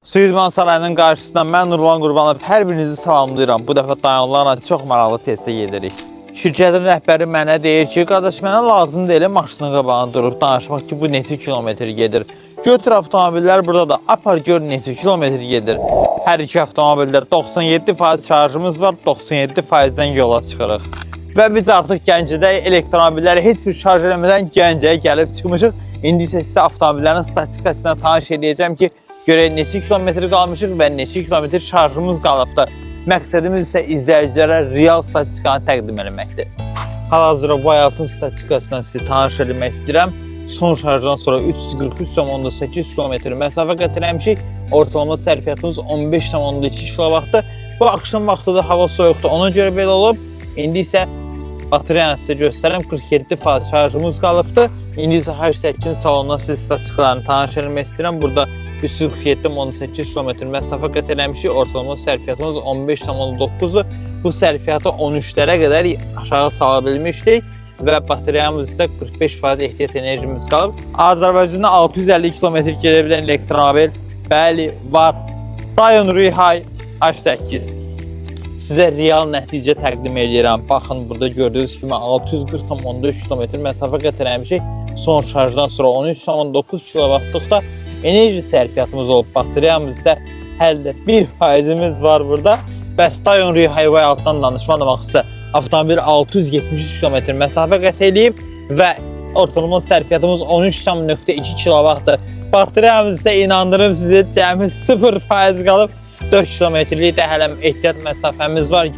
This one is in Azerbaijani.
Suizman sarayının qarşısında mən Nurlan Qurbanov hər birinizi salamlayıram. Bu dəfə dayanlarla çox maraqlı testə gedirik. Şirkətin rəhbəri mənə deyir ki, qardaş mənə lazım deyil maşının qabağına durub danışmaq ki, bu neçə kilometr gedir. Götür avtomobillər burada da apar gör neçə kilometr gedir. Hər iki avtomobildə 97% şarjımız var, 97%-dən yola çıxırıq. Və biz artıq Gəncədə elektromobilləri heç bir şarj eləmədən Gəncəyə gəlib çıxmışıq. İndi isə sizə avtomobillərin statistikasına tanış edəcəm ki, görək neçə kilometr qalmışıq və neçə kilometr şarjımız qalıbdır. Məqsədimiz isə izləyicilərə real statistikanı təqdim etməkdir. Hal-hazırda bu hayatın statistikasından sizə tanış etmək istəyirəm. Son şarjdan sonra 343,8 km məsafə qət etmişik. Ortalama sərfiyyatımız 15,2 kWh-dır. Bu axşam vaxtıdır, hava soyuqdur, ona görə belə olub. İndi isə bateriyanı sizə göstərəm, 47% şarjımız qalıbdır. İndi isə H8 salonuna siz statistikalarını tanış etmək istəyirəm. Burada 347,8 km məsafə qət etmişik. Ortalama sərfiyyatımız 15,9-dur. Bu sərfiyyatı 13-lərə qədər aşağı sala bilmişdik və bateriyamız isə 45% ehtiyat enerjimiz qalıb. Azərbaycanda 650 km gedə bilən elektromobil, bəli, var. Dayon Rühay H8. Sizə real nəticə təqdim edirəm. Baxın, burada gördüyünüz kimi 640,3 km məsafə qət etmişik. Son şarjdan sonra 13,9 kWh-lıqda enerji sərfiyyatımız olub. Bateriyamız isə əldə 1%-imiz var burada. Bəs Dayon Rühay altdan danışmamaq isə avtomobil 673 km məsafə qət edib və ortalama sərfiyyatımız 13,2 kWh-dır. Bateriyamız isə inandırım sizə cəmi 0% qalıb. 4 kilometrlik də hələm ehtiyat məsafəmiz var.